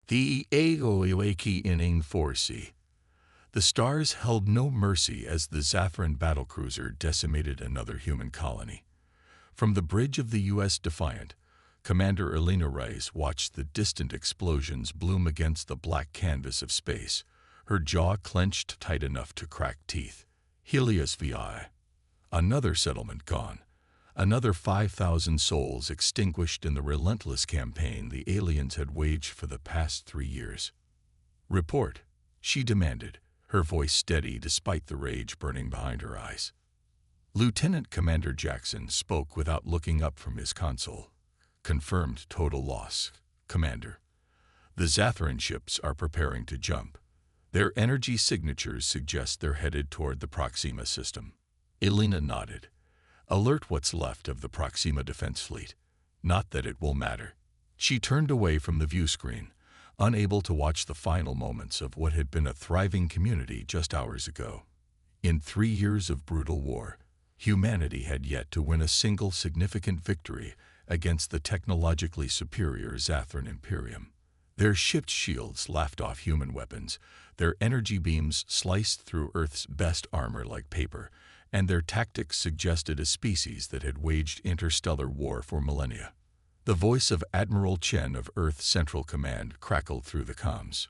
The Aoiwaki inning 4C. The stars held no mercy as the Zathran battlecruiser decimated another human colony. From the bridge of the U.S. Defiant, Commander Elena Rice watched the distant explosions bloom against the black canvas of space, her jaw clenched tight enough to crack teeth. HFY. Another settlement gone. Another 5,000 souls extinguished in the relentless campaign the aliens had waged for the past 3 years. Report, she demanded, her voice steady despite the rage burning behind her eyes. Lieutenant Commander Jackson spoke without looking up from his console. Confirmed total loss, Commander. The Zathran ships are preparing to jump. Their energy signatures suggest they're headed toward the Proxima system. Elena nodded. Alert what's left of the Proxima defense fleet. Not that it will matter. She turned away from the view screen, unable to watch the final moments of what had been a thriving community just hours ago. In 3 years of brutal war, humanity had yet to win a single significant victory against the technologically superior Zathran Imperium. Their ship's shields laughed off human weapons, their energy beams sliced through Earth's best armor like paper, and their tactics suggested a species that had waged interstellar war for millennia. The voice of Admiral Chen of Earth Central Command crackled through the comms.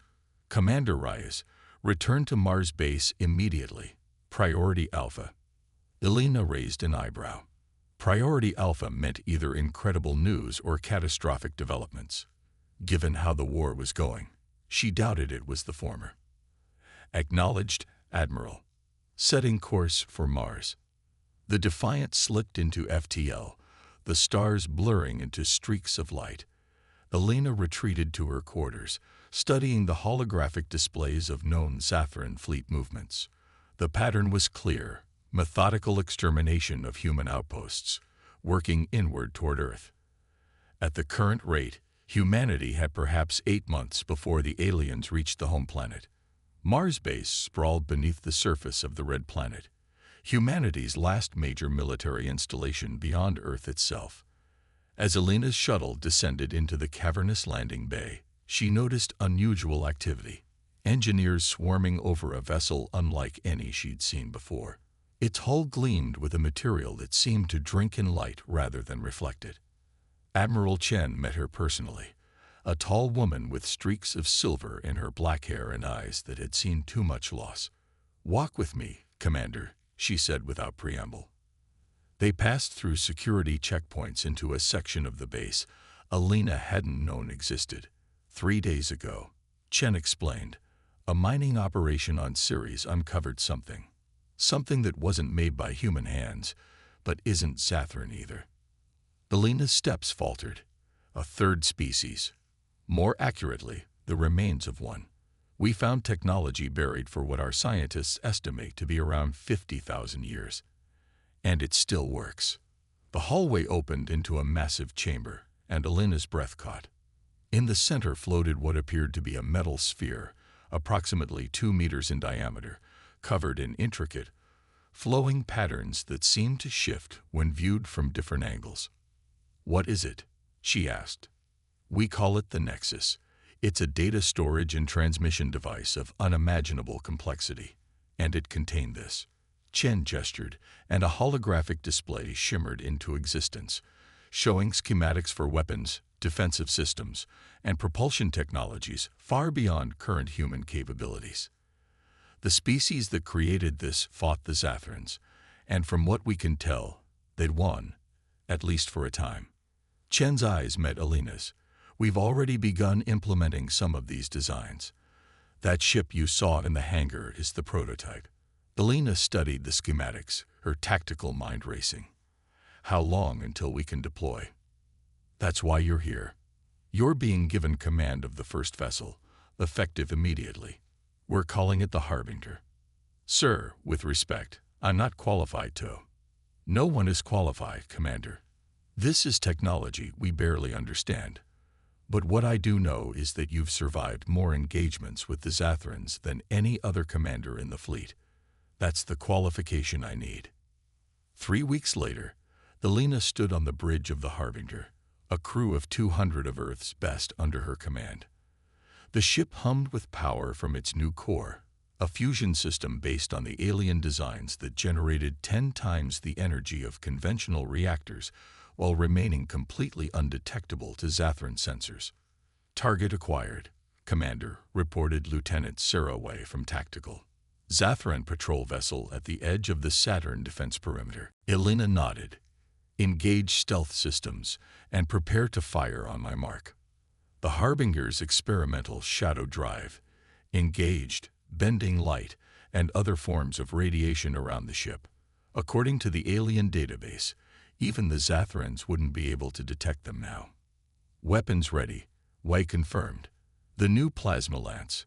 Commander Reyes, return to Mars base immediately. Priority Alpha. Elena raised an eyebrow. Priority Alpha meant either incredible news or catastrophic developments. Given how the war was going, she doubted it was the former. Acknowledged, Admiral. Setting course for Mars. The Defiance slipped into FTL, the stars blurring into streaks of light. Elena retreated to her quarters, studying the holographic displays of known Zathran fleet movements. The pattern was clear, methodical extermination of human outposts, working inward toward Earth. At the current rate, humanity had perhaps 8 months before the aliens reached the home planet. Mars base sprawled beneath the surface of the red planet, humanity's last major military installation beyond Earth itself. As Elena's shuttle descended into the cavernous landing bay, she noticed unusual activity, engineers swarming over a vessel unlike any she'd seen before. Its hull gleamed with a material that seemed to drink in light rather than reflect it. Admiral Chen met her personally, a tall woman with streaks of silver in her black hair and eyes that had seen too much loss. "Walk with me, Commander," she said without preamble. They passed through security checkpoints into a section of the base Elena hadn't known existed. 3 days ago, Chen explained, a mining operation on Ceres uncovered something. Something that wasn't made by human hands, but isn't Zathran either. Elena's steps faltered. A third species. More accurately, the remains of one. We found technology buried for what our scientists estimate to be around 50,000 years. And it still works. The hallway opened into a massive chamber, and Elena's breath caught. In the center floated what appeared to be a metal sphere, approximately 2 meters in diameter, covered in intricate, flowing patterns that seemed to shift when viewed from different angles. "What is it?" she asked. "We call it the Nexus. It's a data storage and transmission device of unimaginable complexity. And it contained this." Chen gestured, and a holographic display shimmered into existence, showing schematics for weapons, defensive systems, and propulsion technologies far beyond current human capabilities. The species that created this fought the Zathrans, and from what we can tell, they'd won, at least for a time. Chen's eyes met Elena's. "We've already begun implementing some of these designs. That ship you saw in the hangar is the prototype." Elena studied the schematics, her tactical mind racing. "How long until we can deploy?" "That's why you're here. You're being given command of the first vessel, effective immediately. We're calling it the Harbinger." "Sir, with respect, I'm not qualified to." "No one is qualified, Commander. This is technology we barely understand. But what I do know is that you've survived more engagements with the Zathrans than any other commander in the fleet. That's the qualification I need." 3 weeks later, Elena stood on the bridge of the Harbinger, a crew of 200 of Earth's best under her command. The ship hummed with power from its new core, a fusion system based on the alien designs that generated 10 times the energy of conventional reactors while remaining completely undetectable to Zathran sensors. Target acquired, Commander, reported Lieutenant Saraway from Tactical. Zathran patrol vessel at the edge of the Saturn defense perimeter. Elena nodded. Engage stealth systems and prepare to fire on my mark. The Harbinger's experimental shadow drive engaged, bending light and other forms of radiation around the ship. According to the alien database, even the Zathrans wouldn't be able to detect them now. Weapons ready, Wei confirmed. The new plasma lance,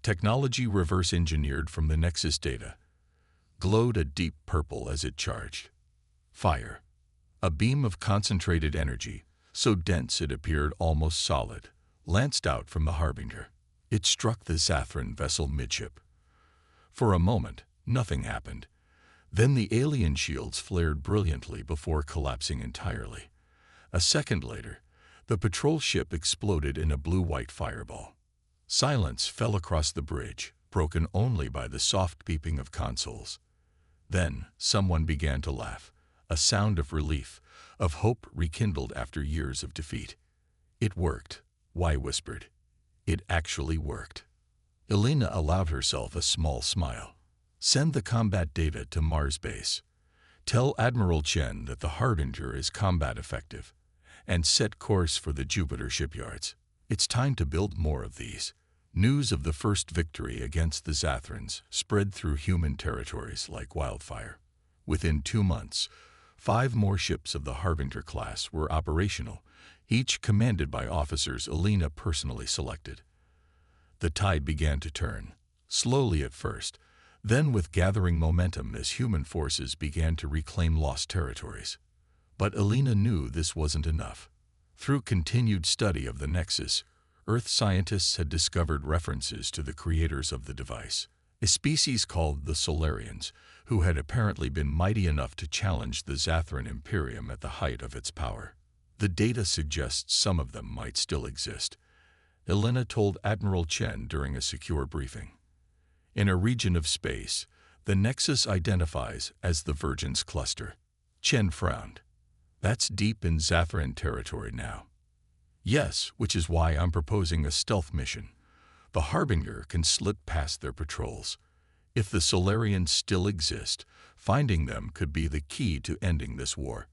technology reverse-engineered from the Nexus data, glowed a deep purple as it charged. Fire. A beam of concentrated energy, so dense it appeared almost solid, lanced out from the Harbinger. It struck the Zathran vessel midship. For a moment, nothing happened. Then the alien shields flared brilliantly before collapsing entirely. A second later, the patrol ship exploded in a blue-white fireball. Silence fell across the bridge, broken only by the soft beeping of consoles. Then someone began to laugh, a sound of relief, of hope rekindled after years of defeat. It worked, Wei whispered. It actually worked. Elena allowed herself a small smile. Send the combat data to Mars base. Tell Admiral Chen that the Harbinger is combat effective, and set course for the Jupiter shipyards. It's time to build more of these. News of the first victory against the Zathrans spread through human territories like wildfire. Within 2 months, 5 more ships of the Harbinger class were operational, each commanded by officers Elena personally selected. The tide began to turn, slowly at first, then with gathering momentum as human forces began to reclaim lost territories. But Elena knew this wasn't enough. Through continued study of the Nexus, Earth scientists had discovered references to the creators of the device, a species called the Solarians, who had apparently been mighty enough to challenge the Zathran Imperium at the height of its power. The data suggests some of them might still exist, Elena told Admiral Chen during a secure briefing. In a region of space, the Nexus identifies as the Virgins Cluster. Chen frowned. That's deep in Zathran territory now. Yes, which is why I'm proposing a stealth mission. The Harbinger can slip past their patrols. If the Solarians still exist, finding them could be the key to ending this war.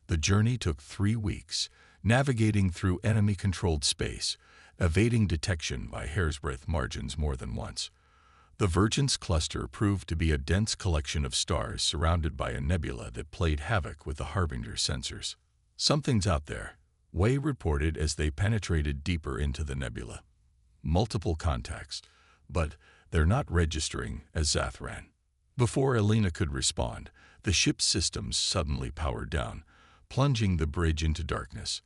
The journey took 3 weeks, navigating through enemy-controlled space, evading detection by hair's-breadth margins more than once. The Virgins Cluster proved to be a dense collection of stars surrounded by a nebula that played havoc with the Harbinger sensors. Something's out there, Wei reported as they penetrated deeper into the nebula. Multiple contacts, but they're not registering as Zathran. Before Elena could respond, the ship's systems suddenly powered down, plunging the bridge into darkness.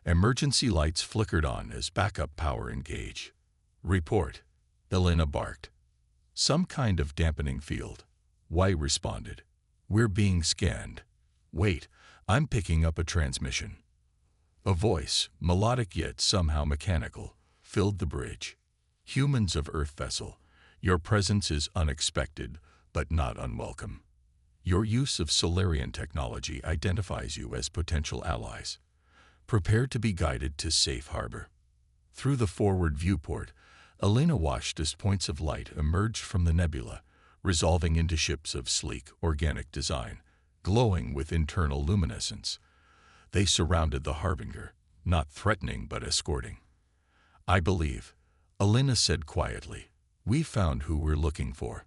Emergency lights flickered on as backup power engaged. Report, Elena barked. Some kind of dampening field, Wei responded. We're being scanned. Wait, I'm picking up a transmission. A voice, melodic yet somehow mechanical, filled the bridge. Humans of Earth vessel, your presence is unexpected, but not unwelcome. Your use of Solarian technology identifies you as potential allies. Prepare to be guided to safe harbor. Through the forward viewport, Elena watched as points of light emerged from the nebula, resolving into ships of sleek, organic design, glowing with internal luminescence. They surrounded the Harbinger, not threatening but escorting. I believe, Elena said quietly, we found who we're looking for.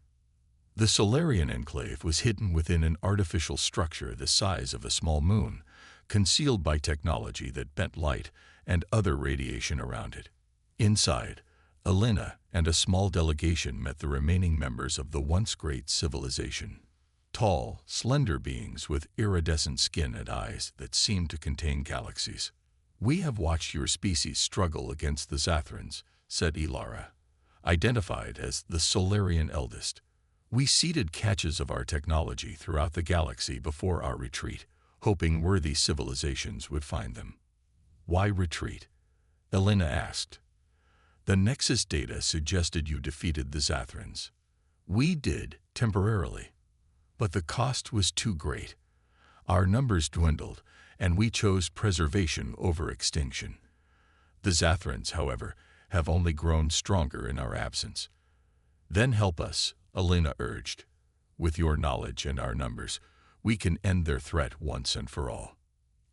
The Solarian enclave was hidden within an artificial structure the size of a small moon, concealed by technology that bent light and other radiation around it. Inside, Elena and a small delegation met the remaining members of the once great civilization. Tall, slender beings with iridescent skin and eyes that seemed to contain galaxies. We have watched your species struggle against the Zathrans, said Ilara, identified as the Solarian eldest. We seeded caches of our technology throughout the galaxy before our retreat, hoping worthy civilizations would find them. Why retreat? Elena asked. The Nexus data suggested you defeated the Zathrans. We did, temporarily. But the cost was too great. Our numbers dwindled, and we chose preservation over extinction. The Zathrans, however, have only grown stronger in our absence. Then help us, Elena urged. With your knowledge and our numbers, we can end their threat once and for all.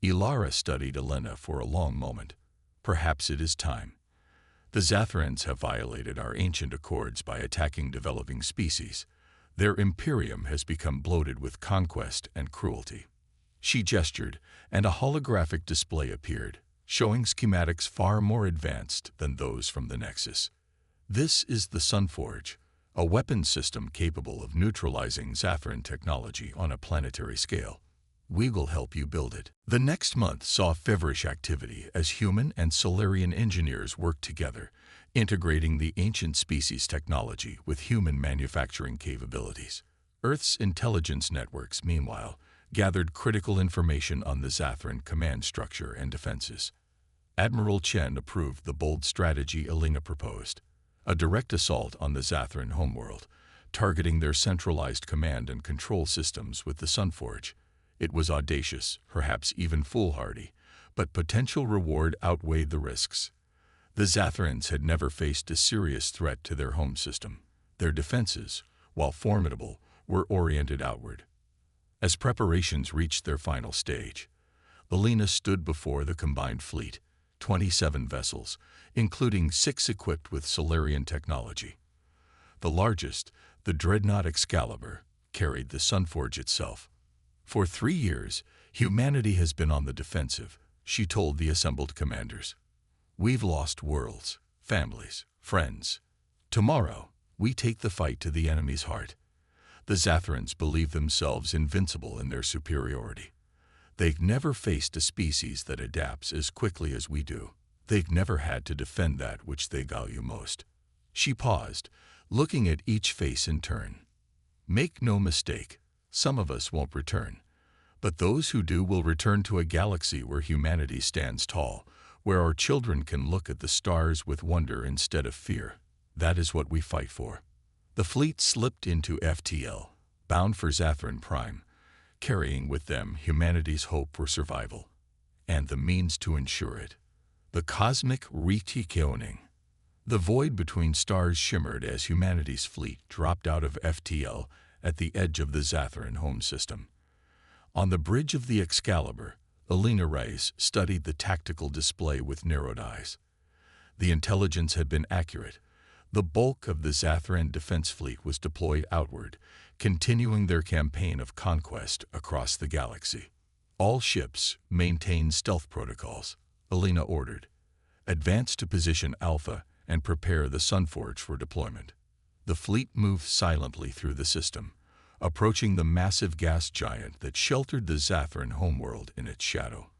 Ilara studied Elena for a long moment. Perhaps it is time. The Zathrans have violated our ancient accords by attacking developing species. Their imperium has become bloated with conquest and cruelty. She gestured, and a holographic display appeared, showing schematics far more advanced than those from the Nexus. This is the Sunforge, a weapon system capable of neutralizing Zathran technology on a planetary scale. We will help you build it. The next month saw feverish activity as human and Solarian engineers worked together, integrating the ancient species technology with human manufacturing capabilities. Earth's intelligence networks, meanwhile, gathered critical information on the Zathran command structure and defenses. Admiral Chen approved the bold strategy Elena proposed, a direct assault on the Zathran homeworld, targeting their centralized command and control systems with the Sunforge. It was audacious, perhaps even foolhardy, but potential reward outweighed the risks. The Zathrans had never faced a serious threat to their home system. Their defenses, while formidable, were oriented outward. As preparations reached their final stage, Elena stood before the combined fleet, 27 vessels, including 6 equipped with Solarian technology. The largest, the dreadnought Excalibur, carried the Sunforge itself. For 3 years, humanity has been on the defensive, she told the assembled commanders. We've lost worlds, families, friends. Tomorrow, we take the fight to the enemy's heart. The Zathrans believe themselves invincible in their superiority. They've never faced a species that adapts as quickly as we do. They've never had to defend that which they value most. She paused, looking at each face in turn. Make no mistake, some of us won't return. But those who do will return to a galaxy where humanity stands tall, where our children can look at the stars with wonder instead of fear. That is what we fight for. The fleet slipped into FTL, bound for Zathran Prime, carrying with them humanity's hope for survival, and the means to ensure it. The cosmic retikoning. The void between stars shimmered as humanity's fleet dropped out of FTL at the edge of the Zathran home system. On the bridge of the Excalibur, Elena Reyes studied the tactical display with narrowed eyes. The intelligence had been accurate. The bulk of the Zathran defense fleet was deployed outward, continuing their campaign of conquest across the galaxy. All ships maintain stealth protocols, Elena ordered. Advance to position Alpha and prepare the Sunforge for deployment. The fleet moved silently through the system, approaching the massive gas giant that sheltered the Zathran homeworld in its shadow.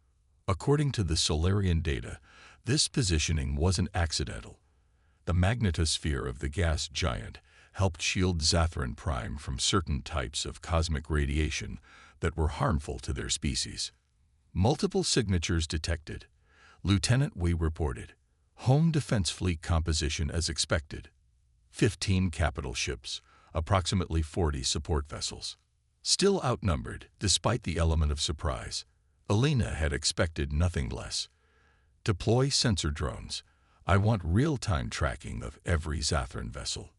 According to the Solarian data, this positioning wasn't accidental. The magnetosphere of the gas giant helped shield Zathran Prime from certain types of cosmic radiation that were harmful to their species. Multiple signatures detected. Lieutenant Wei reported. Home defense fleet composition as expected. 15 capital ships, approximately 40 support vessels. Still outnumbered, despite the element of surprise, Elena had expected nothing less. Deploy sensor drones. I want real-time tracking of every Zathran vessel.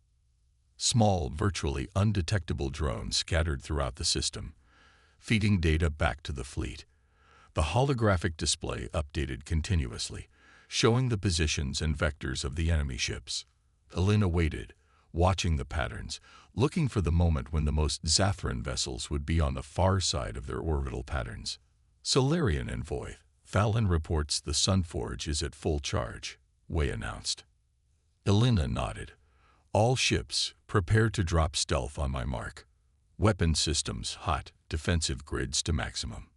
Small, virtually undetectable drones scattered throughout the system, feeding data back to the fleet. The holographic display updated continuously, showing the positions and vectors of the enemy ships. Elena waited, watching the patterns, looking for the moment when the most Zathran vessels would be on the far side of their orbital patterns. Solarian envoy, Fallon reports the Sunforge is at full charge, Wei announced. Elena nodded. All ships, prepare to drop stealth on my mark. Weapon systems hot, defensive grids to maximum.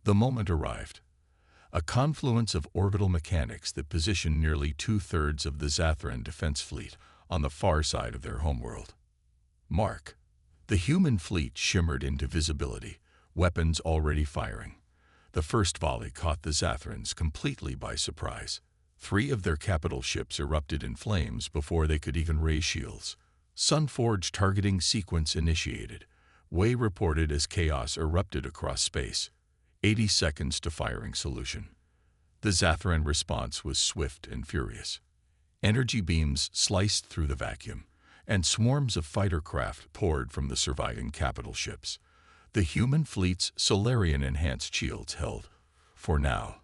The moment arrived. A confluence of orbital mechanics that positioned nearly 2/3 of the Zathran defense fleet on the far side of their homeworld. Mark. The human fleet shimmered into visibility, weapons already firing. The first volley caught the Zathrans completely by surprise. 3 of their capital ships erupted in flames before they could even raise shields. Sunforge targeting sequence initiated. Way reported as chaos erupted across space. 80 seconds to firing solution. The Zathran response was swift and furious. Energy beams sliced through the vacuum, and swarms of fighter craft poured from the surviving capital ships. The human fleet's Solarian-enhanced shields held, for now,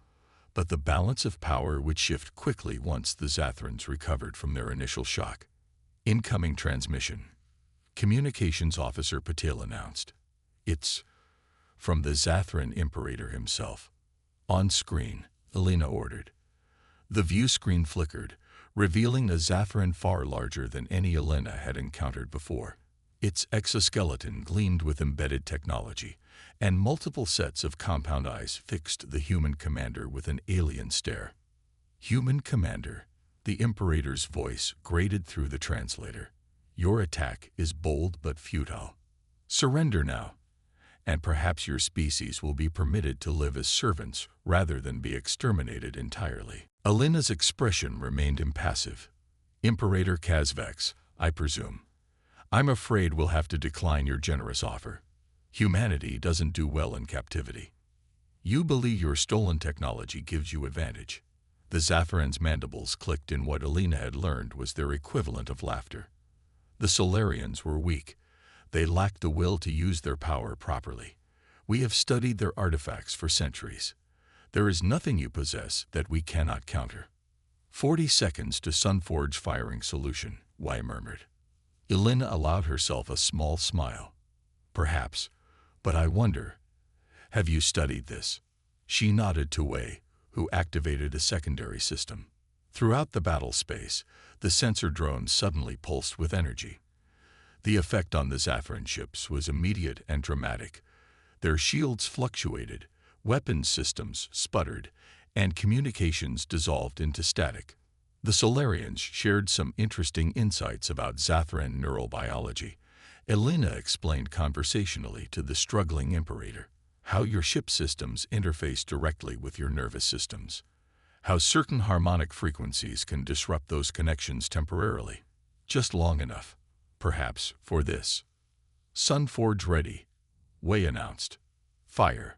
but the balance of power would shift quickly once the Zathrans recovered from their initial shock. Incoming transmission. Communications Officer Patel announced. It's from the Zathran Imperator himself. On screen, Elena ordered. The view screen flickered, revealing a Zathran far larger than any Elena had encountered before. Its exoskeleton gleamed with embedded technology, and multiple sets of compound eyes fixed the human commander with an alien stare. Human commander, the Imperator's voice grated through the translator. Your attack is bold but futile. Surrender now, and perhaps your species will be permitted to live as servants rather than be exterminated entirely. Elena's expression remained impassive. Imperator Kazvex, I presume. I'm afraid we'll have to decline your generous offer. Humanity doesn't do well in captivity. You believe your stolen technology gives you advantage. The Zathran's mandibles clicked in what Elena had learned was their equivalent of laughter. The Solarians were weak. They lacked the will to use their power properly. We have studied their artifacts for centuries. There is nothing you possess that we cannot counter. 40 seconds to Sunforge firing solution, Y murmured. Elena allowed herself a small smile. Perhaps, but I wonder, have you studied this? She nodded to Wei, who activated a secondary system. Throughout the battle space, the sensor drones suddenly pulsed with energy. The effect on the Zathran ships was immediate and dramatic. Their shields fluctuated, weapons systems sputtered, and communications dissolved into static. The Solarians shared some interesting insights about Zathran neurobiology. Elena explained conversationally to the struggling Imperator how your ship systems interface directly with your nervous systems, how certain harmonic frequencies can disrupt those connections temporarily, just long enough, perhaps, for this. Sunforge ready, Wei announced. Fire.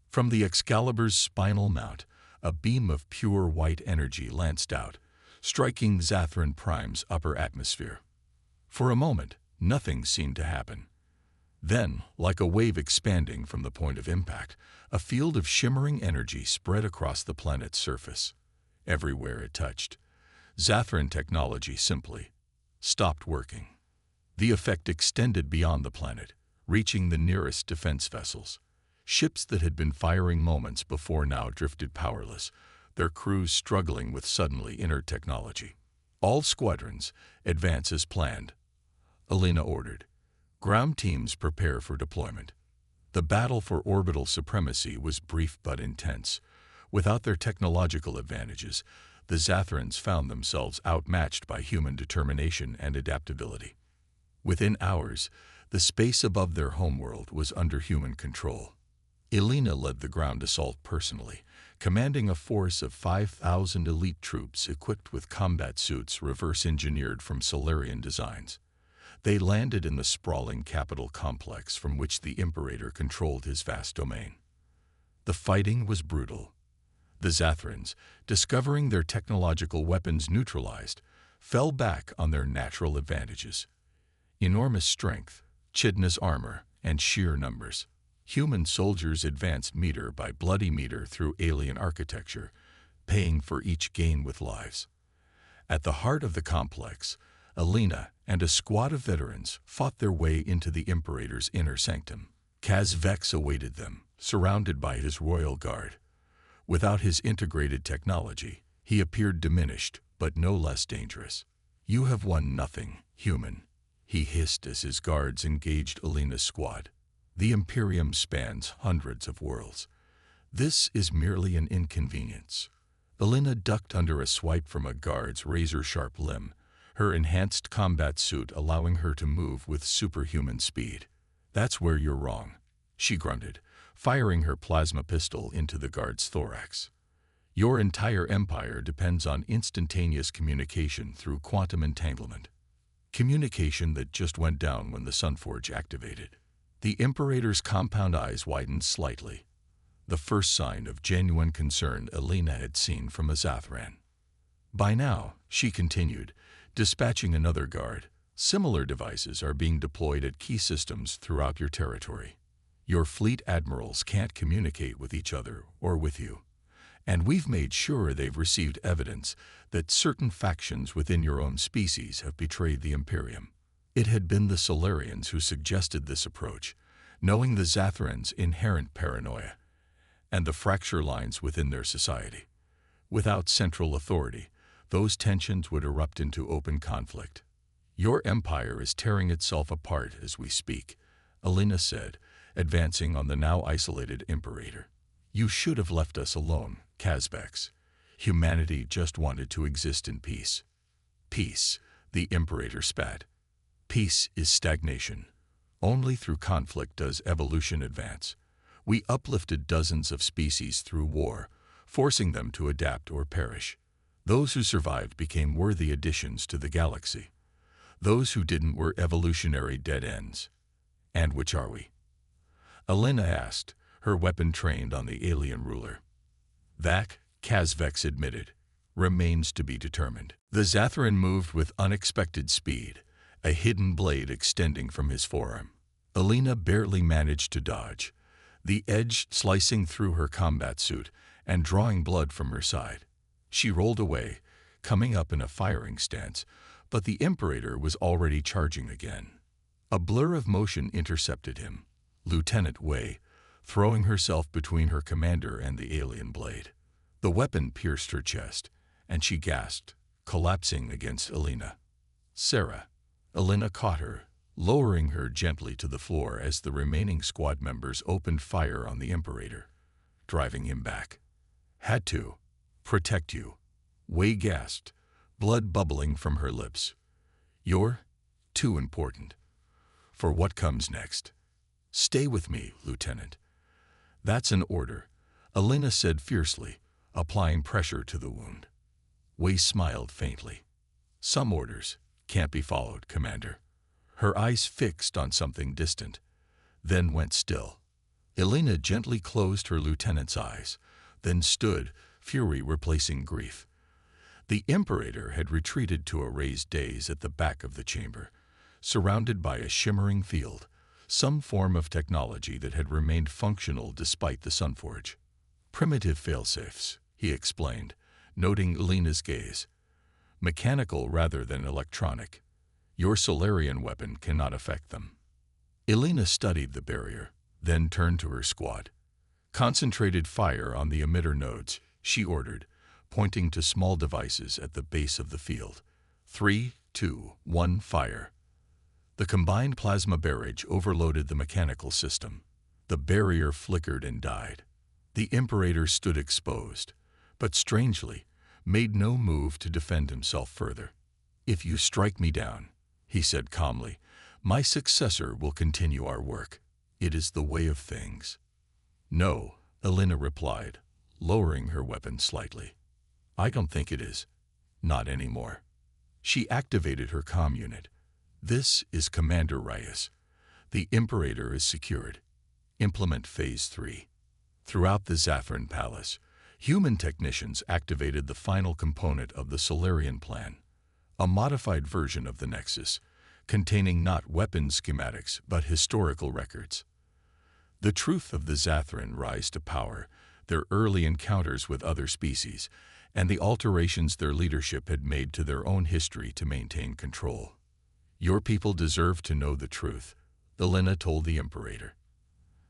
From the Excalibur's spinal mount, a beam of pure white energy lanced out, striking Zathran Prime's upper atmosphere. For a moment, nothing seemed to happen. Then, like a wave expanding from the point of impact, a field of shimmering energy spread across the planet's surface. Everywhere it touched, Zathran technology simply stopped working. The effect extended beyond the planet, reaching the nearest defense vessels. Ships that had been firing moments before now drifted powerless, their crews struggling with suddenly inert technology. All squadrons, advance as planned, Elena ordered. Ground teams prepare for deployment. The battle for orbital supremacy was brief but intense. Without their technological advantages, the Zathrans found themselves outmatched by human determination and adaptability. Within hours, the space above their homeworld was under human control. Elena led the ground assault personally, commanding a force of 5,000 elite troops equipped with combat suits reverse-engineered from Solarian designs. They landed in the sprawling capital complex from which the Imperator controlled his vast domain. The fighting was brutal. The Zathrans, discovering their technological weapons neutralized, fell back on their natural advantages. Enormous strength, Chidna's armor, and sheer numbers. Human soldiers advanced meter by bloody meter through alien architecture, paying for each gain with lives. At the heart of the complex, Elena and a squad of veterans fought their way into the Imperator's inner sanctum. Kazvex awaited them, surrounded by his royal guard. Without his integrated technology, he appeared diminished, but no less dangerous. You have won nothing, human, he hissed as his guards engaged Elena's squad. The Imperium spans hundreds of worlds. This is merely an inconvenience. Elena ducked under a swipe from a guard's razor-sharp limb, her enhanced combat suit allowing her to move with superhuman speed. That's where you're wrong, she grunted, firing her plasma pistol into the guard's thorax. Your entire empire depends on instantaneous communication through quantum entanglement. Communication that just went down when the Sunforge activated. The Imperator's compound eyes widened slightly, the first sign of genuine concern Elena had seen from a Zathran. By now, she continued, dispatching another guard, similar devices are being deployed at key systems throughout your territory. Your fleet admirals can't communicate with each other or with you, and we've made sure they've received evidence that certain factions within your own species have betrayed the Imperium. It had been the Solarians who suggested this approach, knowing the Zathrans' inherent paranoia and the fracture lines within their society. Without central authority, those tensions would erupt into open conflict. Your empire is tearing itself apart as we speak, Elena said, advancing on the now isolated Imperator. You should have left us alone, Kazbex. Humanity just wanted to exist in peace. Peace, the Imperator spat. Peace is stagnation. Only through conflict does evolution advance. We uplifted dozens of species through war, forcing them to adapt or perish. Those who survived became worthy additions to the galaxy. Those who didn't were evolutionary dead ends. And which are we? Elena asked, her weapon trained on the alien ruler. That, Kazvex admitted, remains to be determined. The Zathran moved with unexpected speed, a hidden blade extending from his forearm. Elena barely managed to dodge, the edge slicing through her combat suit and drawing blood from her side. She rolled away, coming up in a firing stance, but the Imperator was already charging again. A blur of motion intercepted him, Lieutenant Wei, throwing herself between her commander and the alien blade. The weapon pierced her chest, and she gasped, collapsing against Elena. Sarah. Elena caught her, lowering her gently to the floor as the remaining squad members opened fire on the Imperator, driving him back. Had to. Protect you. Wei gasped, blood bubbling from her lips. You're too important. For what comes next? Stay with me, Lieutenant. That's an order, Elena said fiercely, applying pressure to the wound. Wei smiled faintly. Some orders can't be followed, Commander. Her eyes fixed on something distant, then went still. Elena gently closed her lieutenant's eyes, then stood, fury replacing grief. The Imperator had retreated to a raised dais at the back of the chamber, surrounded by a shimmering field, some form of technology that had remained functional despite the Sunforge. Primitive failsafes, he explained, noting Elena's gaze. Mechanical rather than electronic. Your Solarian weapon cannot affect them. Elena studied the barrier, then turned to her squad. Concentrated fire on the emitter nodes, she ordered, pointing to small devices at the base of the field. 3, 2, 1, fire. The combined plasma barrage overloaded the mechanical system. The barrier flickered and died. The Imperator stood exposed, but strangely, made no move to defend himself further. If you strike me down, he said calmly, my successor will continue our work. It is the way of things. No, Elena replied, lowering her weapon slightly. I don't think it is. Not anymore. She activated her comm unit. This is Commander Reyes. The Imperator is secured. Implement Phase 3. Throughout the Zathran Palace, human technicians activated the final component of the Solarian plan, a modified version of the Nexus, containing not weapon schematics but historical records. The truth of the Zathran rise to power, their early encounters with other species, and the alterations their leadership had made to their own history to maintain control. Your people deserve to know the truth, Elena told the Imperator.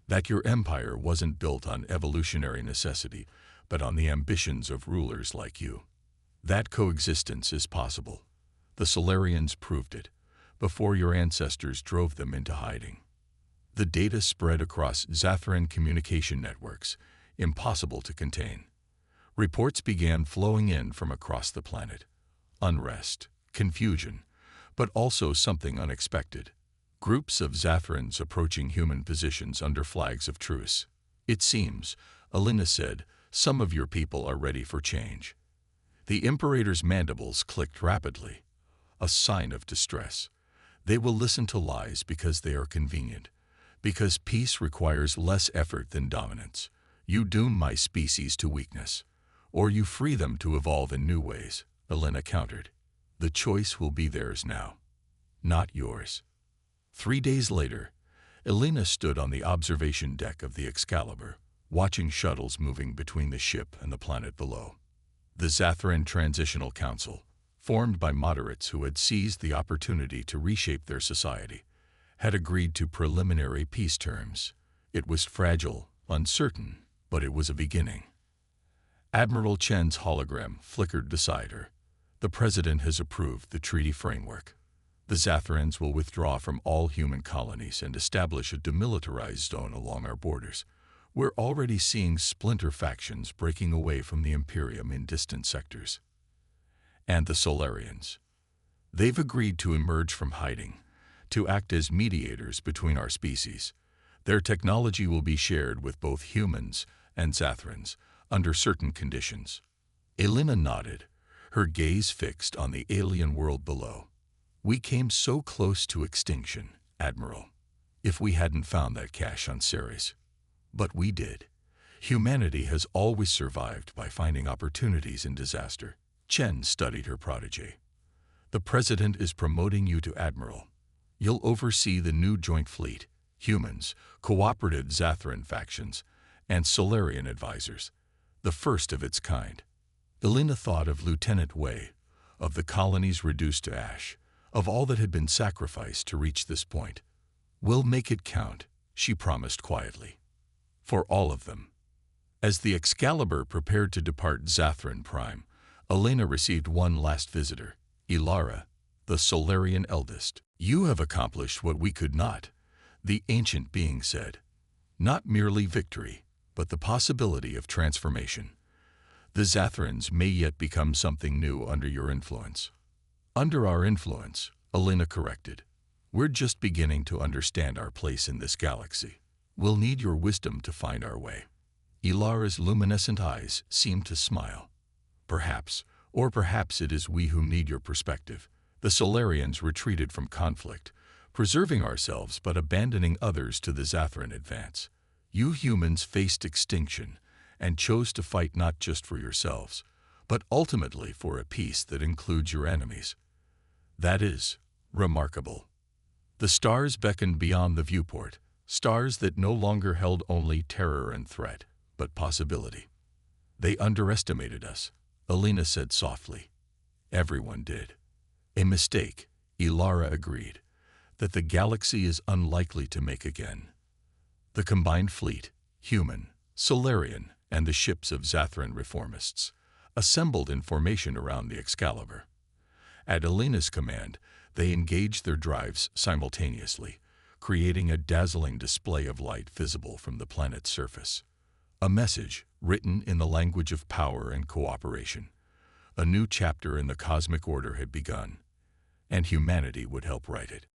That your empire wasn't built on evolutionary necessity, but on the ambitions of rulers like you. That coexistence is possible. The Solarians proved it, before your ancestors drove them into hiding. The data spread across Zathran communication networks, impossible to contain. Reports began flowing in from across the planet. Unrest, confusion, but also something unexpected. Groups of Zathrans approaching human positions under flags of truce. It seems, Elena said, Some of your people are ready for change." The Imperator's mandibles clicked rapidly, a sign of distress. They will listen to lies because they are convenient, because peace requires less effort than dominance. You doom my species to weakness, or you free them to evolve in new ways, Elena countered. The choice will be theirs now, not yours. 3 days later, Elena stood on the observation deck of the Excalibur, watching shuttles moving between the ship and the planet below. The Zathran Transitional Council, formed by moderates who had seized the opportunity to reshape their society, had agreed to preliminary peace terms. It was fragile, uncertain, but it was a beginning. Admiral Chen's hologram flickered beside her. The President has approved the treaty framework. The Zathrans will withdraw from all human colonies and establish a demilitarized zone along our borders. We're already seeing splinter factions breaking away from the Imperium in distant sectors. And the Solarians. They've agreed to emerge from hiding, to act as mediators between our species. Their technology will be shared with both humans and Zathrans under certain conditions. Elena nodded, her gaze fixed on the alien world below. We came so close to extinction, Admiral, if we hadn't found that cache on Ceres. But we did. Humanity has always survived by finding opportunities in disaster. Chen studied her protege. The President is promoting you to Admiral. You'll oversee the new joint fleet, humans, cooperative Zathran factions, and Solarian advisors, the first of its kind. Elena thought of Lieutenant Wei, of the colonies reduced to ash, of all that had been sacrificed to reach this point. We'll make it count, she promised quietly. For all of them. As the Excalibur prepared to depart Zathran Prime, Elena received one last visitor, Ilara, the Solarian eldest. You have accomplished what we could not, the ancient being said. Not merely victory, but the possibility of transformation. The Zathrans may yet become something new under your influence. Under our influence, Elena corrected. We're just beginning to understand our place in this galaxy. We'll need your wisdom to find our way. Ilara's luminescent eyes seemed to smile. Perhaps, or perhaps it is we who need your perspective. The Solarians retreated from conflict, preserving ourselves but abandoning others to the Zathran advance. You humans faced extinction and chose to fight not just for yourselves, but ultimately for a peace that includes your enemies. That is remarkable. The stars beckoned beyond the viewport, stars that no longer held only terror and threat, but possibility. They underestimated us, Elena said softly. Everyone did. A mistake, Ilara agreed, that the galaxy is unlikely to make again. The combined fleet, human, Solarian, and the ships of Zathran reformists, assembled in formation around the Excalibur. At Elena's command, they engaged their drives simultaneously, creating a dazzling display of light visible from the planet's surface. A message written in the language of power and cooperation. A new chapter in the cosmic order had begun, and humanity would help write it.